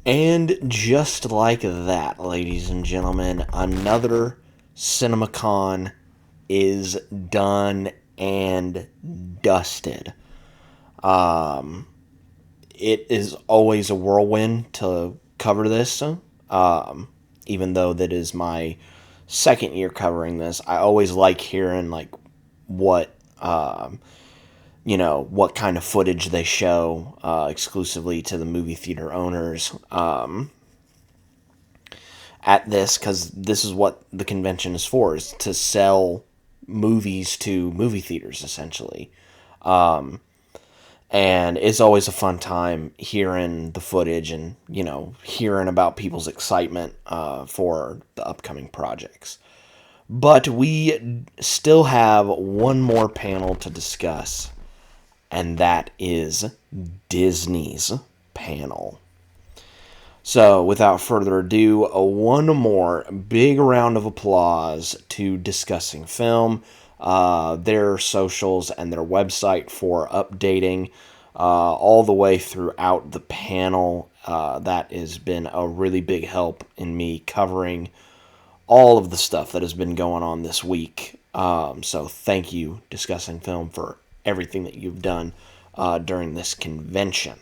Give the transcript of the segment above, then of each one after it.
And just like that, ladies and gentlemen, another CinemaCon is done and dusted. Um, it is always a whirlwind to cover this. Even though that is my second year covering this, I always like hearing like what what kind of footage they show exclusively to the movie theater owners at this, because this is what the convention is for, is to sell movies to movie theaters, essentially. And it's always a fun time hearing the footage and, hearing about people's excitement for the upcoming projects. But we still have one more panel to discuss, and that is Disney's panel. So, without further ado, one more big round of applause to Discussing Film, their socials and their website for updating all the way throughout the panel. That has been a really big help in me covering all of the stuff that has been going on this week. So thank you, Discussing Film, for everything that you've done during this convention.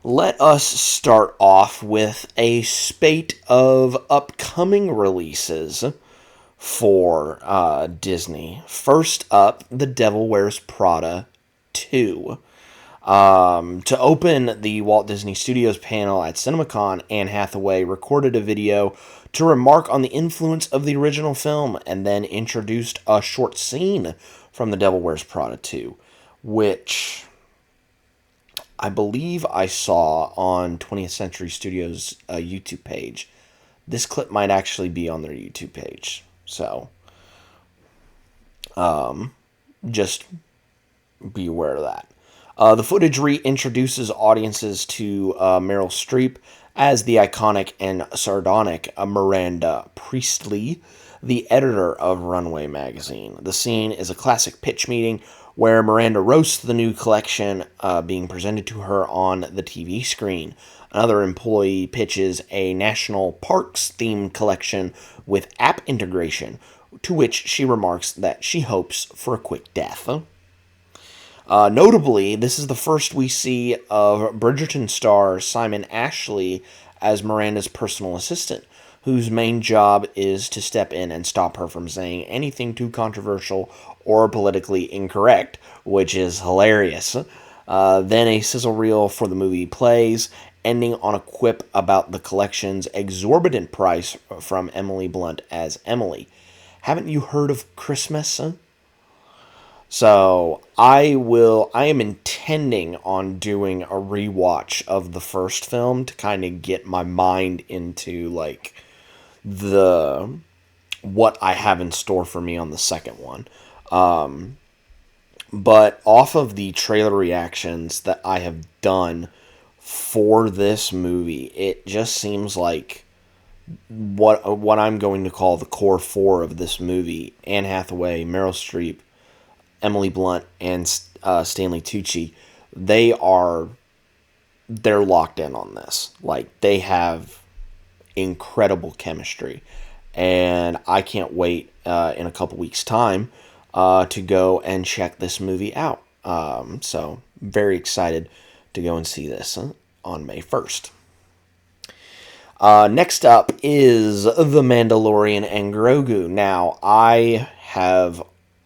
Let us start off with a spate of upcoming releases for Disney. First up, The Devil Wears Prada 2. To open the Walt Disney Studios panel at CinemaCon, Anne Hathaway recorded a video to remark on the influence of the original film, and then introduced a short scene from The Devil Wears Prada 2, which I believe I saw on 20th Century Studios' YouTube page. This clip might actually be on their YouTube page, so just be aware of that. The footage reintroduces audiences to Meryl Streep as the iconic and sardonic Miranda Priestley, the editor of Runway magazine. The scene is a classic pitch meeting where Miranda roasts the new collection being presented to her on the TV screen. Another employee pitches a national parks-themed collection with app integration, to which she remarks that she hopes for a quick death. Notably, this is the first we see of Bridgerton star Simon Ashley as Miranda's personal assistant, whose main job is to step in and stop her from saying anything too controversial or politically incorrect, which is hilarious. Then a sizzle reel for the movie plays, ending on a quip about the collection's exorbitant price from Emily Blunt as Emily. Haven't you heard of Christmas? So, I am intending on doing a rewatch of the first film to kind of get my mind into, like, what I have in store for me on the second one. But off of the trailer reactions that I have done for this movie, it just seems like what I'm going to call the core four of this movie: Anne Hathaway, Meryl Streep, Emily Blunt, and Stanley Tucci. They're locked in on this. Like, they have incredible chemistry, and I can't wait in a couple weeks' time to go and check this movie out. So, very excited to go and see this on May 1st. Next up is The Mandalorian&Grogu. Now, I have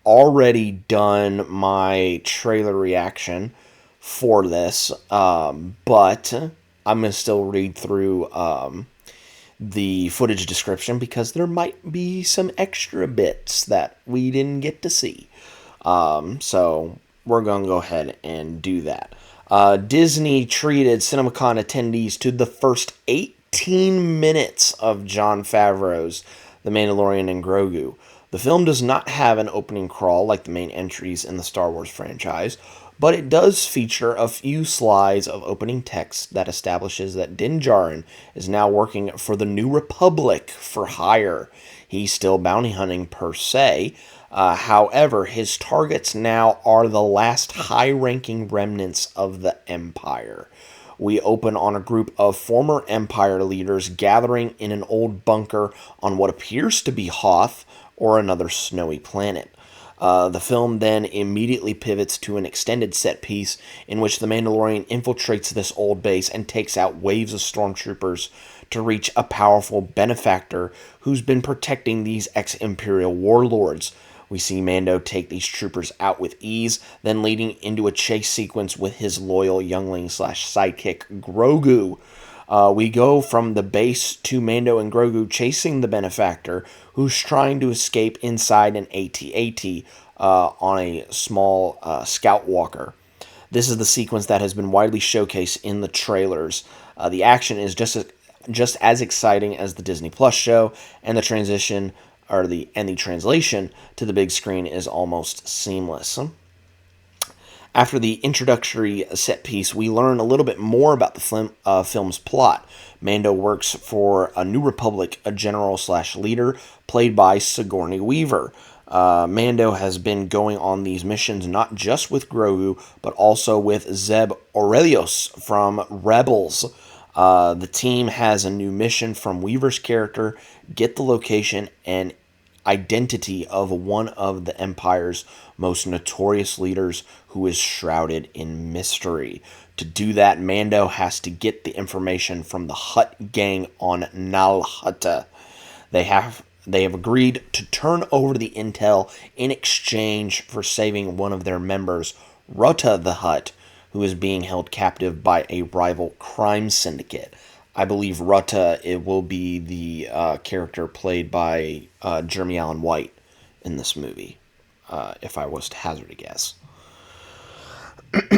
already done my trailer reaction for this, but I'm going to still read through the footage description, because there might be some extra bits that we didn't get to see. So we're going to go ahead and do that. Disney treated CinemaCon attendees to the first 18 minutes of Jon Favreau's The Mandalorian&Grogu. The film does not have an opening crawl like the main entries in the Star Wars franchise, but it does feature a few slides of opening text that establishes that Din Djarin is now working for the New Republic for hire. He's still bounty hunting per se. However, his targets now are the last high-ranking remnants of the Empire. we open on a group of former Empire leaders gathering in an old bunker on what appears to be Hoth or another snowy planet. The film then immediately pivots to an extended set piece in which the Mandalorian infiltrates this old base and takes out waves of stormtroopers to reach a powerful benefactor who's been protecting these ex-Imperial warlords. We see Mando take these troopers out with ease, then leading into a chase sequence with his loyal youngling / sidekick Grogu. We go from the base to Mando and Grogu chasing the benefactor, who's trying to escape inside an AT-AT on a small scout walker. This is the sequence that has been widely showcased in the trailers. The action is just as exciting as the Disney Plus show, and the translation to the big screen is almost seamless. After the introductory set piece, we learn a little bit more about the film's plot. Mando works for a New Republic, a general / leader, played by Sigourney Weaver. Mando has been going on these missions not just with Grogu, but also with Zeb Orrelios from Rebels. The team has a new mission from Weaver's character: get the location and identity of one of the Empire's most notorious leaders who is shrouded in mystery. To do that, Mando has to get the information from the Hutt gang on Nal Hutta. They have agreed to turn over the intel in exchange for saving one of their members, Rutta the Hutt, who is being held captive by a rival crime syndicate. I believe Rutta, it will be the character played by Jeremy Allen White in this movie, if I was to hazard a guess.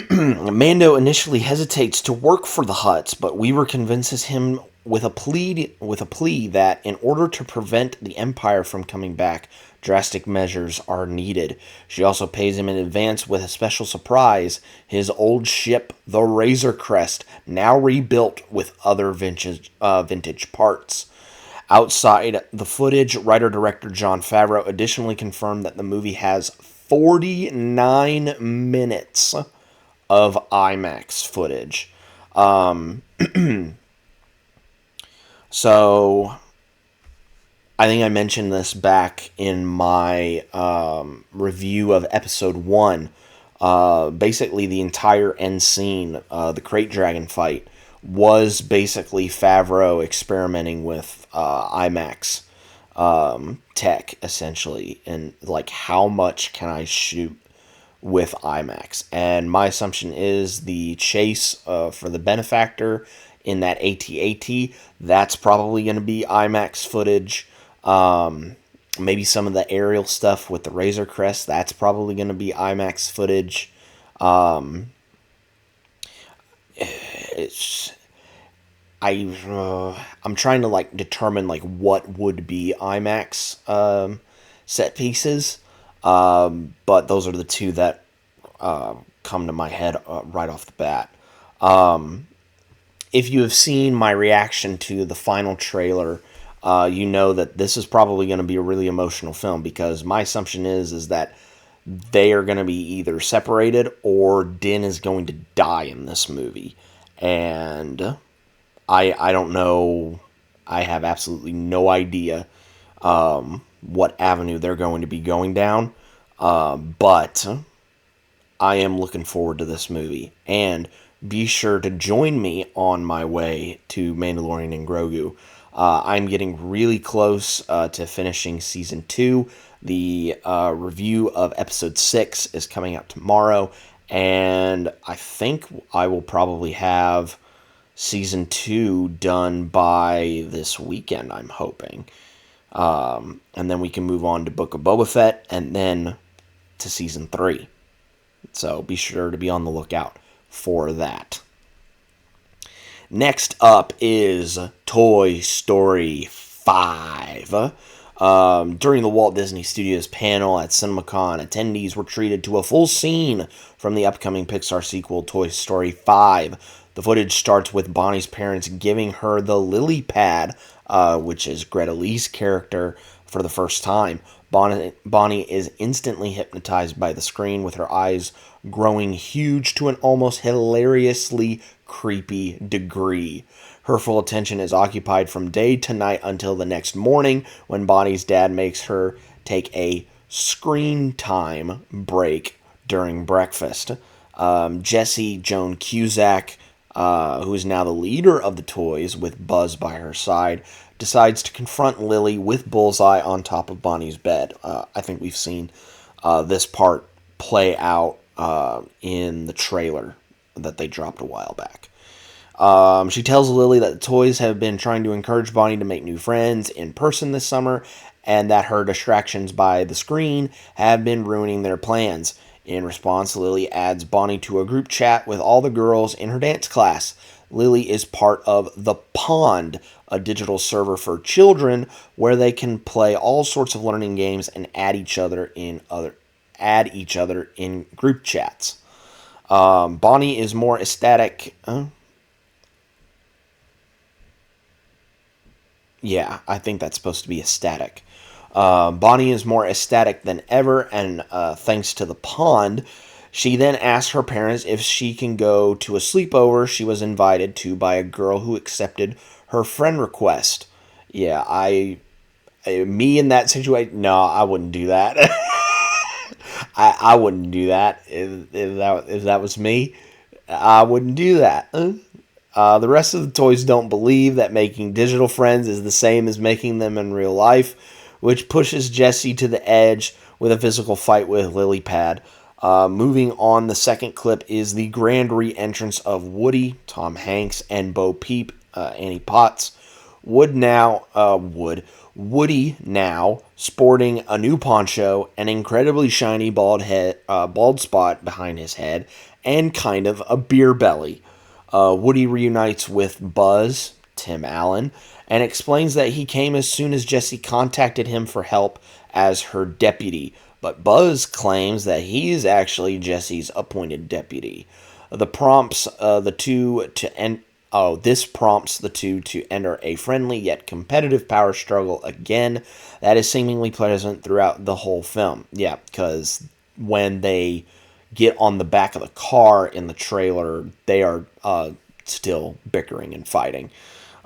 Mando initially hesitates to work for the Hutts, but Weaver convinces him with a plea that in order to prevent the Empire from coming back, drastic measures are needed. She also pays him in advance with a special surprise: his old ship, the Razor Crest, now rebuilt with other vintage parts. Outside the footage, writer-director Jon Favreau additionally confirmed that the movie has 49 minutes of IMAX footage. So, I think I mentioned this back in my review of episode 1. Basically, the entire end scene, the Krayt Dragon fight, was basically Favreau experimenting with IMAX tech, essentially, and like, how much can I shoot with IMAX? And my assumption is the chase for the benefactor in that AT-AT, that's probably going to be IMAX footage. Maybe some of the aerial stuff with the Razor Crest, that's probably going to be IMAX footage. I'm trying to like determine like what would be IMAX set pieces, but those are the two that come to my head right off the bat. If you have seen my reaction to the final trailer, you know that this is probably going to be a really emotional film, because my assumption is that they are going to be either separated or Din is going to die in this movie. And I don't know. I have absolutely no idea what avenue they're going to be going down. But I am looking forward to this movie. And be sure to join me on my way to Mandalorian and Grogu. I'm getting really close to finishing Season 2. The review of Episode 6 is coming out tomorrow, and I think I will probably have Season 2 done by this weekend, I'm hoping. And then we can move on to Book of Boba Fett, and then to Season 3. So be sure to be on the lookout for that. Next up is Toy Story 5. During the Walt Disney Studios panel at CinemaCon, attendees were treated to a full scene from the upcoming Pixar sequel, Toy Story 5. The footage starts with Bonnie's parents giving her the lily pad, which is Greta Lee's character, for the first time. Bonnie is instantly hypnotized by the screen, with her eyes growing huge to an almost hilariously creepy degree. Her full attention is occupied from day to night until the next morning when Bonnie's dad makes her take a screen time break during breakfast. Jessie Joan Cusack, who is now the leader of the toys with Buzz by her side, decides to confront Lily with Bullseye on top of Bonnie's bed. I think we've seen this part play out in the trailer that they dropped a while back. She tells Lily that the toys have been trying to encourage Bonnie to make new friends in person this summer, and that her distractions by the screen have been ruining their plans. In response, Lily adds Bonnie to a group chat with all the girls in her dance class. Lily is part of The Pond, a digital server for children where they can play all sorts of learning games and add each other in group chats. Bonnie is more ecstatic. Yeah, I think that's supposed to be ecstatic. Bonnie is more ecstatic than ever, and thanks to the pond, she then asks her parents if she can go to a sleepover she was invited to by a girl who accepted her friend request. Yeah, me in that situation, no, I wouldn't do that. I wouldn't do that if that was me. I wouldn't do that. The rest of the toys don't believe that making digital friends is the same as making them in real life, which pushes Jessie to the edge with a physical fight with Lilypad. Moving on, the second clip is the grand re-entrance of Woody, Tom Hanks, and Bo Peep, Annie Potts. Woody now sporting a new poncho, an incredibly shiny bald spot behind his head, and kind of a beer belly. Woody reunites with Buzz, Tim Allen, and explains that he came as soon as Jessie contacted him for help as her deputy. But Buzz claims that he is actually Jessie's appointed deputy. This prompts the two to enter a friendly yet competitive power struggle again that is seemingly present throughout the whole film. Yeah, because when they get on the back of the car in the trailer, they are still bickering and fighting.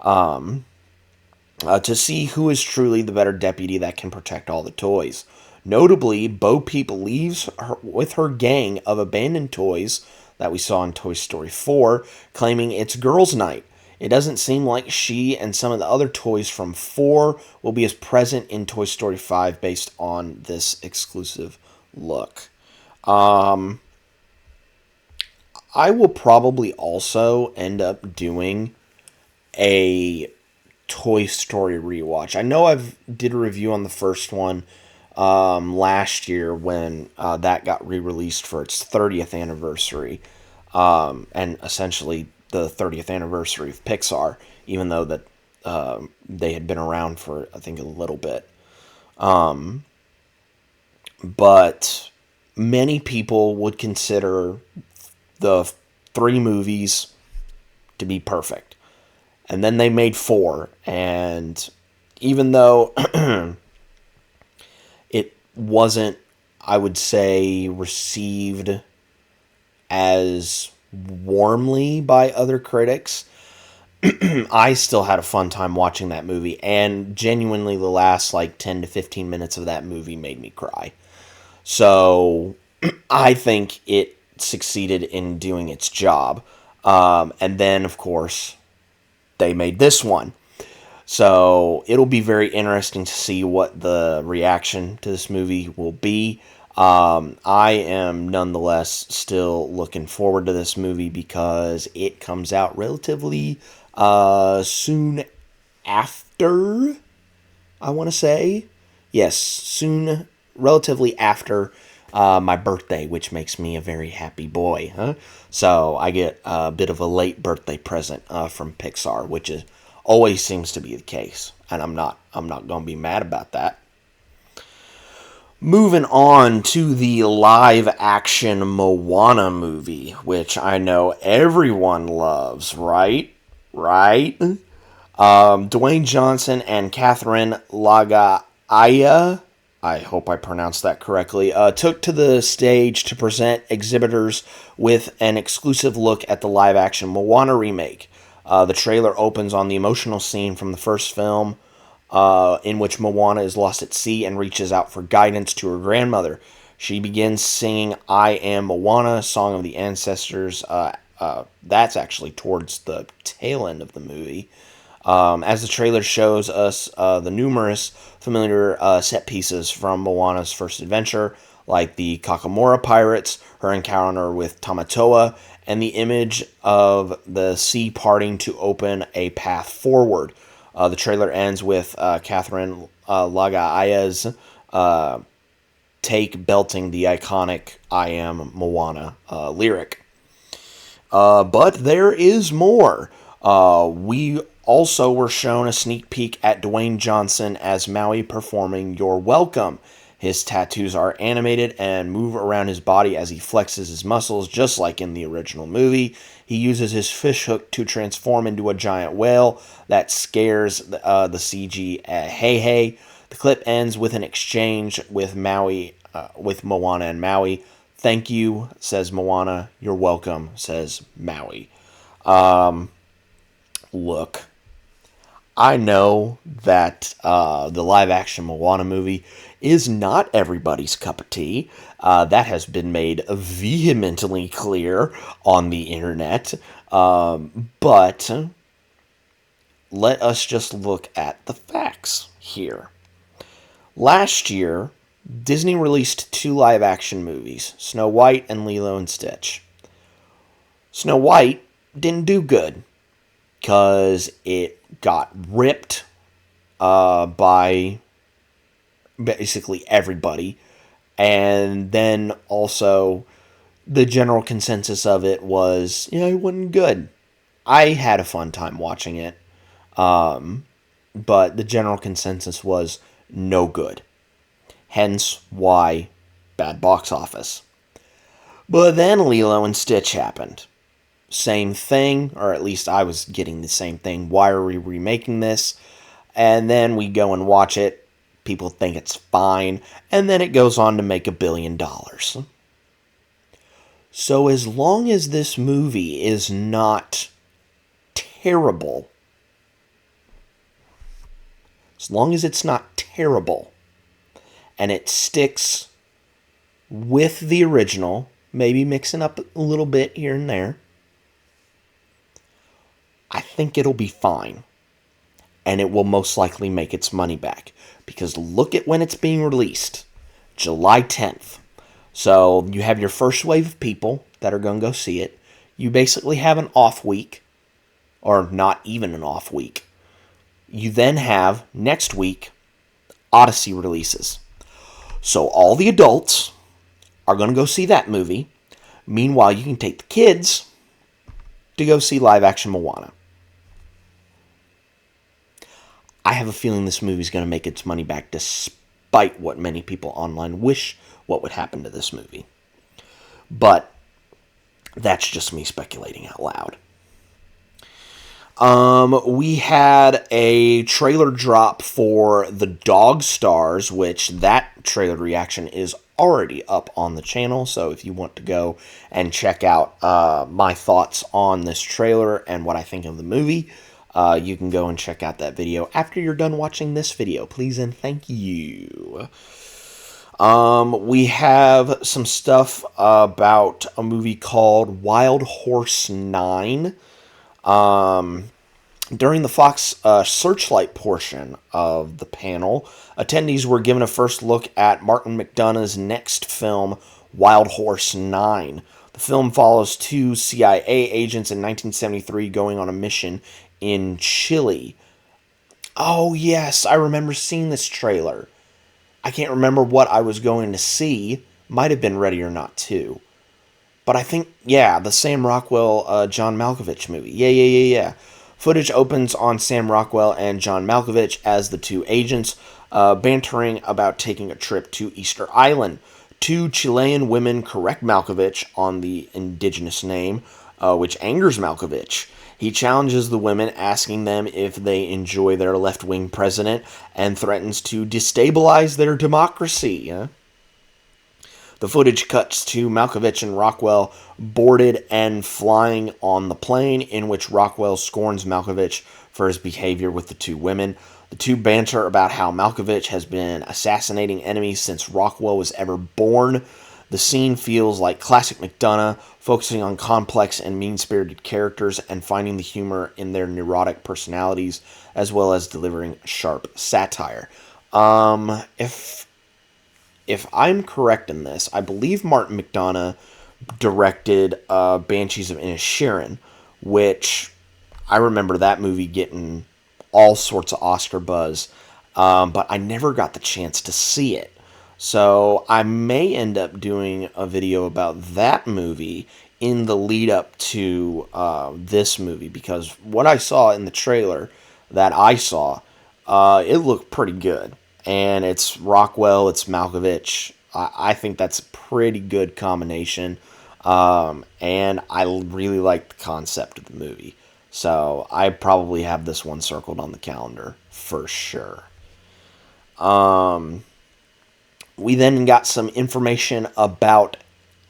To see who is truly the better deputy that can protect all the toys. Notably, Bo Peep leaves with her gang of abandoned toys that we saw in Toy Story 4, claiming it's girls' night. It doesn't seem like she and some of the other toys from 4 will be as present in Toy Story 5 based on this exclusive look. I will probably also end up doing a Toy Story rewatch. I know I did a review on the first one last year when that got re-released for its 30th anniversary, and essentially the 30th anniversary of Pixar, even though that they had been around for, I think, a little bit. But many people would consider the 3 movies to be perfect. And then they made 4, and even though it wasn't, I would say, received as warmly by other critics, I still had a fun time watching that movie, and genuinely the last 10 to 15 minutes of that movie made me cry. So I think it succeeded in doing its job. And then, of course, they made this one. So it'll be very interesting to see what the reaction to this movie will be. I am nonetheless still looking forward to this movie because it comes out relatively soon after, I want to say. Yes, soon, relatively after my birthday, which makes me a very happy boy. Huh? So I get a bit of a late birthday present from Pixar, which always seems to be the case, and I'm not going to be mad about that. Moving on to the live-action Moana movie, which I know everyone loves, right? Right? Dwayne Johnson and Catherine Lagaya I hope I pronounced that correctly, took to the stage to present exhibitors with an exclusive look at the live-action Moana remake. The trailer opens on the emotional scene from the first film, in which Moana is lost at sea and reaches out for guidance to her grandmother. She begins singing "I Am Moana," Song of the Ancestors. That's actually towards the tail end of the movie. As the trailer shows us the numerous familiar set pieces from Moana's first adventure, like the Kakamora pirates, her encounter with Tamatoa, and the image of the sea parting to open a path forward. The trailer ends with Catherine Lagaaya's take belting the iconic "I Am Moana" lyric. But there is more. We also were shown a sneak peek at Dwayne Johnson as Maui performing "You're Welcome." His tattoos are animated and move around his body as he flexes his muscles, just like in the original movie. He uses his fishhook to transform into a giant whale that scares the CG Hey Hey. The clip ends with an exchange with with Moana and Maui. "Thank you," says Moana. "You're welcome," says Maui. Look, I know that the live-action Moana movie is not everybody's cup of tea. That has been made vehemently clear on the internet. But let us just look at the facts here. Last year, Disney released 2 live-action movies, Snow White and Lilo and Stitch. Snow White didn't do good because it got ripped by basically everybody. And then also, the general consensus of it was, it wasn't good. I had a fun time watching it. But the general consensus was no good. Hence why bad box office. But then Lilo and Stitch happened. Same thing, or at least I was getting the same thing. Why are we remaking this? And then we go and watch it. People think it's fine. And then it goes on to make $1 billion. So as long as this movie is not terrible, as long as it's not terrible, and it sticks with the original, maybe mixing up a little bit here and there, I think it'll be fine. And it will most likely make its money back. Because look at when it's being released. July 10th. So you have your first wave of people that are going to go see it. You basically have an off week. Or not even an off week. You then have, next week, Odyssey releases. So all the adults are going to go see that movie. Meanwhile, you can take the kids to go see live-action Moana. I have a feeling this movie is going to make its money back despite what many people online wish what would happen to this movie. But that's just me speculating out loud. We had a trailer drop for The Dog Stars, which that trailer reaction is already up on the channel. So if you want to go and check out my thoughts on this trailer and what I think of the movie, you can go and check out that video after you're done watching this video. Please and thank you. We have some stuff about a movie called Wild Horse 9. During the Fox Searchlight portion of the panel, attendees were given a first look at Martin McDonagh's next film, Wild Horse 9. The film follows 2 CIA agents in 1973 going on a mission in Chile. Oh, yes, I remember seeing this trailer. I can't remember what I was going to see. Might have been Ready or Not 2. But I think, yeah, the Sam Rockwell, John Malkovich movie. Yeah. Footage opens on Sam Rockwell and John Malkovich as the 2 agents, bantering about taking a trip to Easter Island. 2 Chilean women correct Malkovich on the indigenous name, which angers Malkovich. He challenges the women, asking them if they enjoy their left-wing president, and threatens to destabilize their democracy. The footage cuts to Malkovich and Rockwell boarded and flying on the plane, in which Rockwell scorns Malkovich for his behavior with the two women. The two banter about how Malkovich has been assassinating enemies since Rockwell was ever born. The scene feels like classic McDonough, focusing on complex and mean-spirited characters and finding the humor in their neurotic personalities, as well as delivering sharp satire. If I'm correct in this, I believe Martin McDonough directed Banshees of Inisherin, which I remember that movie getting all sorts of Oscar buzz, but I never got the chance to see it. So I may end up doing a video about that movie in the lead up to this movie, because what I saw in the trailer that I saw, it looked pretty good. And it's Rockwell, it's Malkovich. I think that's a pretty good combination. And I really like the concept of the movie. So I probably have this one circled on the calendar for sure. We then got some information about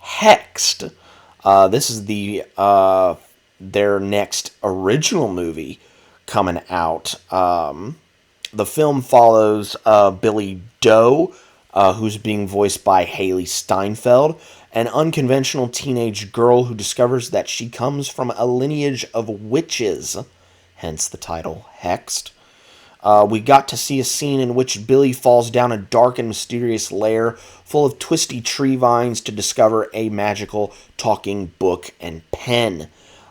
Hexed. This is their next original movie coming out. The film follows Billy Doe, who's being voiced by Haley Steinfeld, an unconventional teenage girl who discovers that she comes from a lineage of witches, hence the title Hexed. We got to see a scene in which Billy falls down a dark and mysterious lair full of twisty tree vines to discover a magical talking book and pen.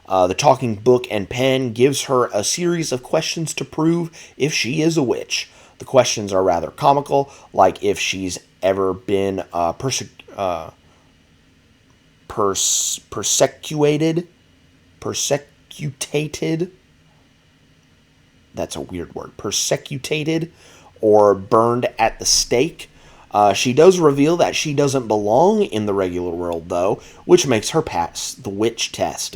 The talking book and pen gives her a series of questions to prove if she is a witch. The questions are rather comical, like if she's ever been persecuted. That's a weird word. Persecuted or burned at the stake. She does reveal that she doesn't belong in the regular world, though, which makes her pass the witch test.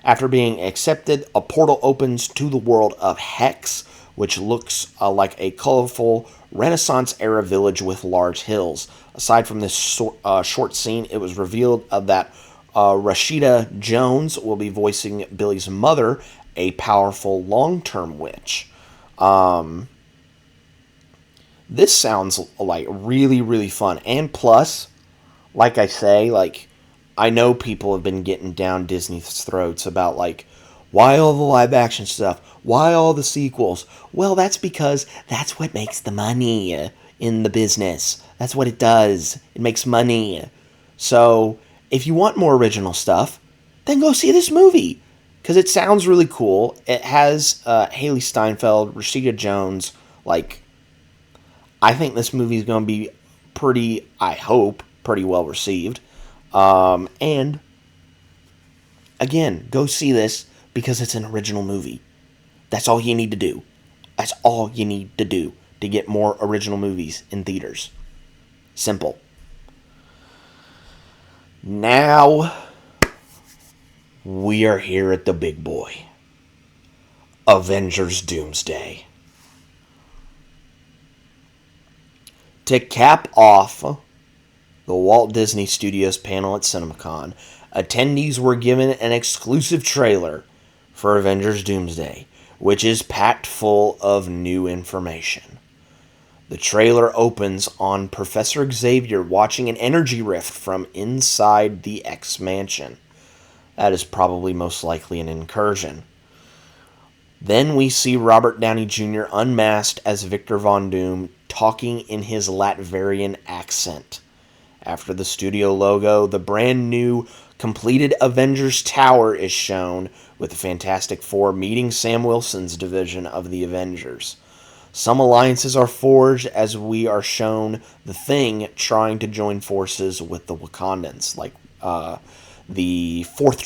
After being accepted, a portal opens to the world of Hex, which looks like a colorful Renaissance-era village with large hills. Aside from this short scene, it was revealed that Rashida Jones will be voicing Billy's mother, a powerful long-term witch. This sounds like really, really fun. And plus, like I say, I know people have been getting down Disney's throats about, why all the live action stuff? Why all the sequels? Well, that's because that's what makes the money in the business. That's what it does. It makes money. So, if you want more original stuff, then go see this movie. Because it sounds really cool. It has Haley Steinfeld, Rashida Jones. I think this movie is going to be pretty well received. And again, go see this because it's an original movie. That's all you need to do. That's all you need to do to get more original movies in theaters. Simple. Now, we are here at the big boy. Avengers Doomsday. To cap off the Walt Disney Studios panel at CinemaCon, attendees were given an exclusive trailer for Avengers Doomsday, which is packed full of new information. The trailer opens on Professor Xavier watching an energy rift from inside the X-Mansion. That is probably most likely an incursion. Then we see Robert Downey Jr. unmasked as Victor Von Doom, talking in his Latvian accent. After the studio logo, the brand new completed Avengers Tower is shown, with the Fantastic Four meeting Sam Wilson's division of the Avengers. Some alliances are forged as we are shown the Thing trying to join forces with the Wakandans, like the fourth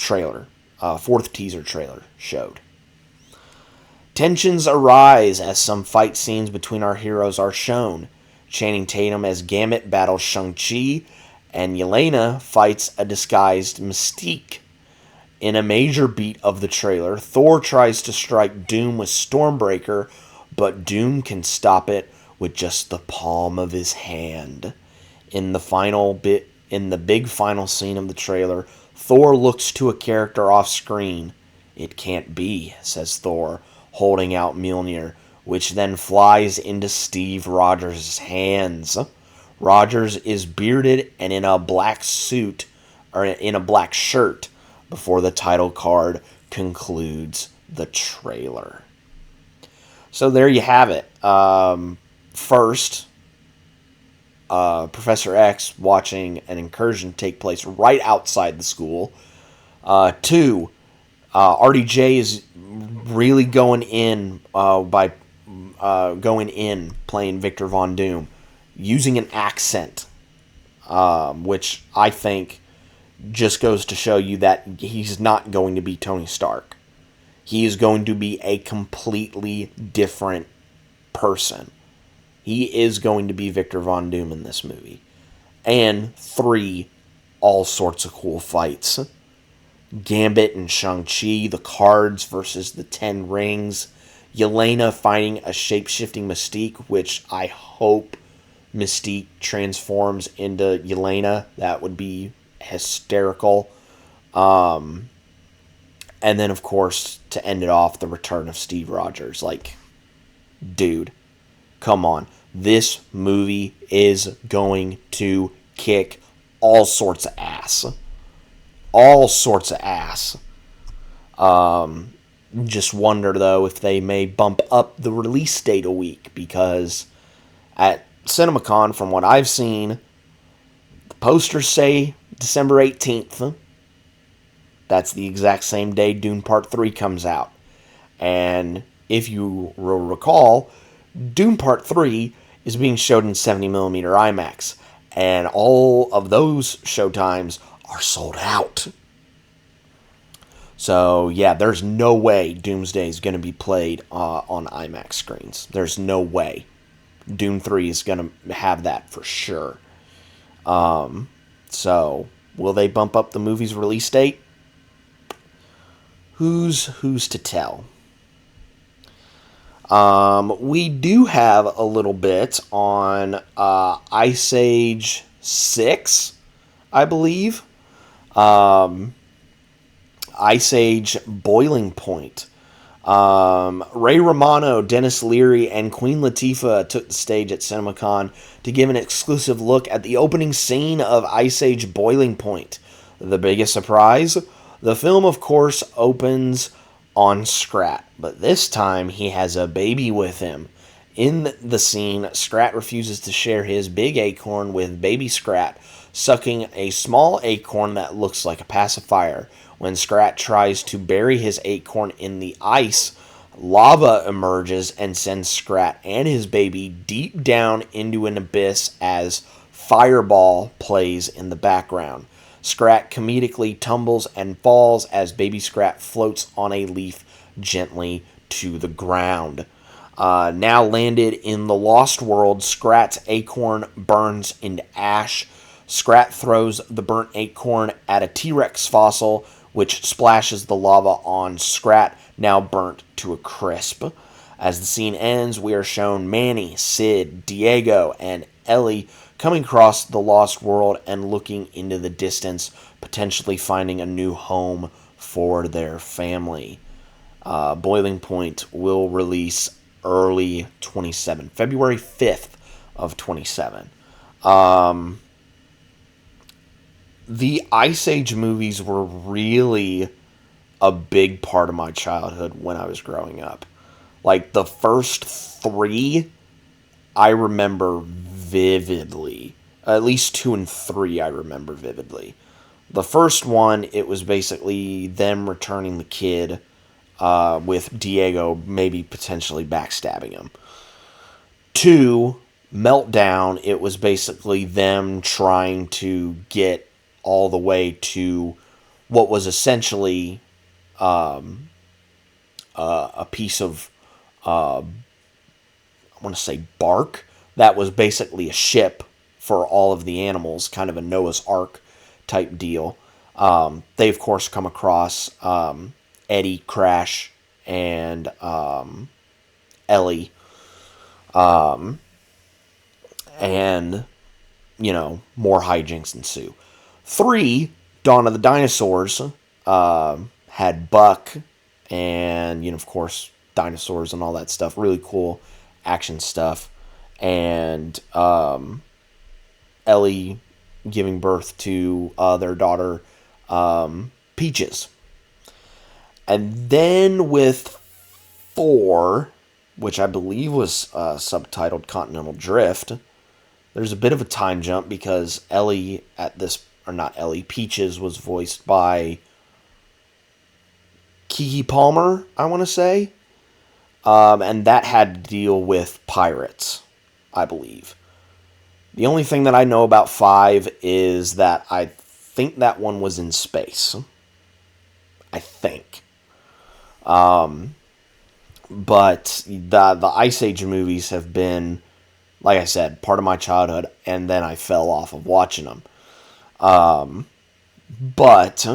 teaser trailer showed. Tensions arise as some fight scenes between our heroes are shown. Channing Tatum as Gambit battles Shang-Chi, and Yelena fights a disguised Mystique. In a major beat of the trailer, Thor tries to strike Doom with Stormbreaker, but Doom can stop it with just the palm of his hand. In the big final scene of the trailer, Thor looks to a character off screen. "It can't be," says Thor, holding out Mjolnir, which then flies into Steve Rogers' hands. Rogers is bearded and in a black suit, or in a black shirt, before the title card concludes the trailer. So there you have it. First, Professor X watching an incursion take place right outside the school. Two, RDJ is really going in by going in playing Victor Von Doom, using an accent, which I think just goes to show you that he's not going to be Tony Stark. He is going to be a completely different person. He is going to be Victor Von Doom in this movie. And three, all sorts of cool fights. Gambit and Shang-Chi, the cards versus the 10 rings. Yelena fighting a shape-shifting Mystique, which I hope Mystique transforms into Yelena. That would be hysterical. And then, of course, to end it off, the return of Steve Rogers. Like, dude, come on. This movie is going to kick all sorts of ass. All sorts of ass. Just wonder, though, if they may bump up the release date a week, because at CinemaCon, from what I've seen, the posters say December 18th. That's the exact same day Dune Part 3 comes out. And if you will recall, Dune Part 3 is being showed in 70mm IMAX. And all of those showtimes are sold out. So, yeah, there's no way Doomsday is going to be played on IMAX screens. There's no way. Dune 3 is going to have that for sure. So, will they bump up the movie's release date? Who's to tell? We do have a little bit on Ice Age 6, I believe. Ice Age Boiling Point. Ray Romano, Dennis Leary, and Queen Latifah took the stage at CinemaCon to give an exclusive look at the opening scene of Ice Age Boiling Point. The biggest surprise? The film, of course, opens on Scrat, but this time he has a baby with him. In the scene, Scrat refuses to share his big acorn with baby Scrat, sucking a small acorn that looks like a pacifier. When Scrat tries to bury his acorn in the ice, lava emerges and sends Scrat and his baby deep down into an abyss as Fireball plays in the background. Scrat comedically tumbles and falls as baby Scrat floats on a leaf gently to the ground. Now landed in the Lost World, Scrat's acorn burns into ash. Scrat throws the burnt acorn at a T-Rex fossil, which splashes the lava on Scrat, now burnt to a crisp. As the scene ends, we are shown Manny, Sid, Diego, and Ellie coming across the Lost World and looking into the distance, potentially finding a new home for their family. Boiling Point will release early 27, February 5th of 27. The Ice Age movies were really a big part of my childhood when I was growing up. Like, the first three, I remember vividly. At least 2 and 3 I remember vividly. The first one, it was basically them returning the kid, with Diego maybe potentially backstabbing him. 2, Meltdown, it was basically them trying to get all the way to what was essentially a piece of, I want to say bark, that was basically a ship for all of the animals, kind of a Noah's Ark type deal. They, of course, come across Eddie, Crash, and Ellie. And, more hijinks ensue. 3, Dawn of the Dinosaurs, had Buck and, of course, dinosaurs and all that stuff. Really cool action stuff. And Ellie giving birth to their daughter, Peaches. And then with 4, which I believe was subtitled Continental Drift, there's a bit of a time jump because Peaches was voiced by Keke Palmer, I want to say. And that had to deal with pirates, I believe. The only thing that I know about 5 is that I think that one was in space. I think. But the Ice Age movies have been, like I said, part of my childhood, and then I fell off of watching them. But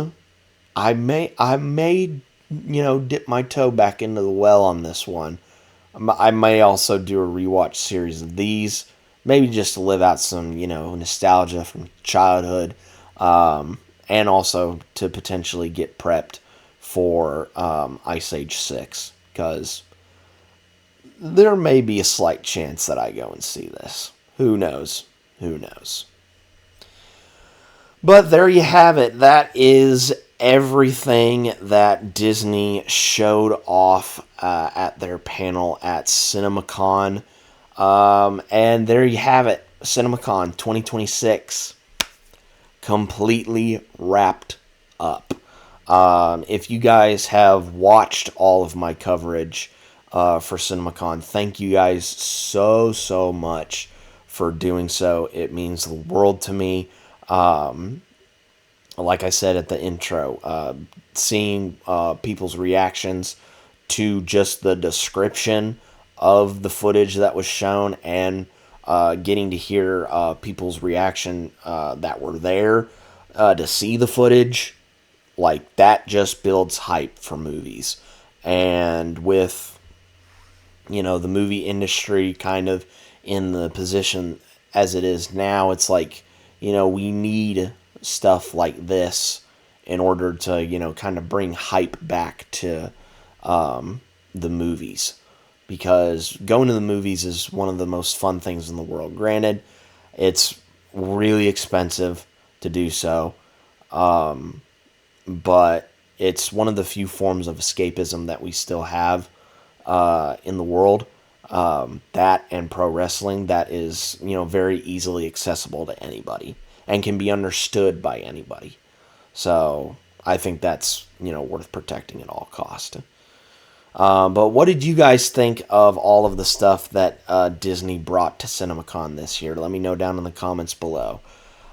I may dip my toe back into the well on this one. I may also do a rewatch series of these, maybe just to live out some, nostalgia from childhood, and also to potentially get prepped for Ice Age 6, because there may be a slight chance that I go and see this. Who knows? Who knows? But there you have it. That is everything that Disney showed off at their panel at CinemaCon. And there you have it. CinemaCon 2026. Completely wrapped up. If you guys have watched all of my coverage for CinemaCon, thank you guys so much for doing so. It means the world to me. Like I said at the intro, seeing people's reactions to just the description of the footage that was shown, and getting to hear people's reaction that were there to see the footage, like, that just builds hype for movies. And with, the movie industry kind of in the position as it is now, it's like, we need stuff like this in order to, kind of bring hype back to the movies. Because going to the movies is one of the most fun things in the world. Granted, it's really expensive to do so. But it's one of the few forms of escapism that we still have in the world. That and pro wrestling, that is, very easily accessible to anybody and can be understood by anybody. So I think that's, worth protecting at all cost. But what did you guys think of all of the stuff that Disney brought to CinemaCon this year? Let me know down in the comments below.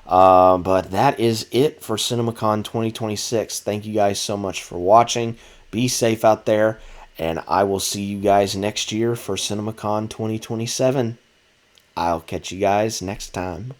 But that is it for CinemaCon 2026. Thank you guys so much for watching. Be safe out there, and I will see you guys next year for CinemaCon 2027. I'll catch you guys next time.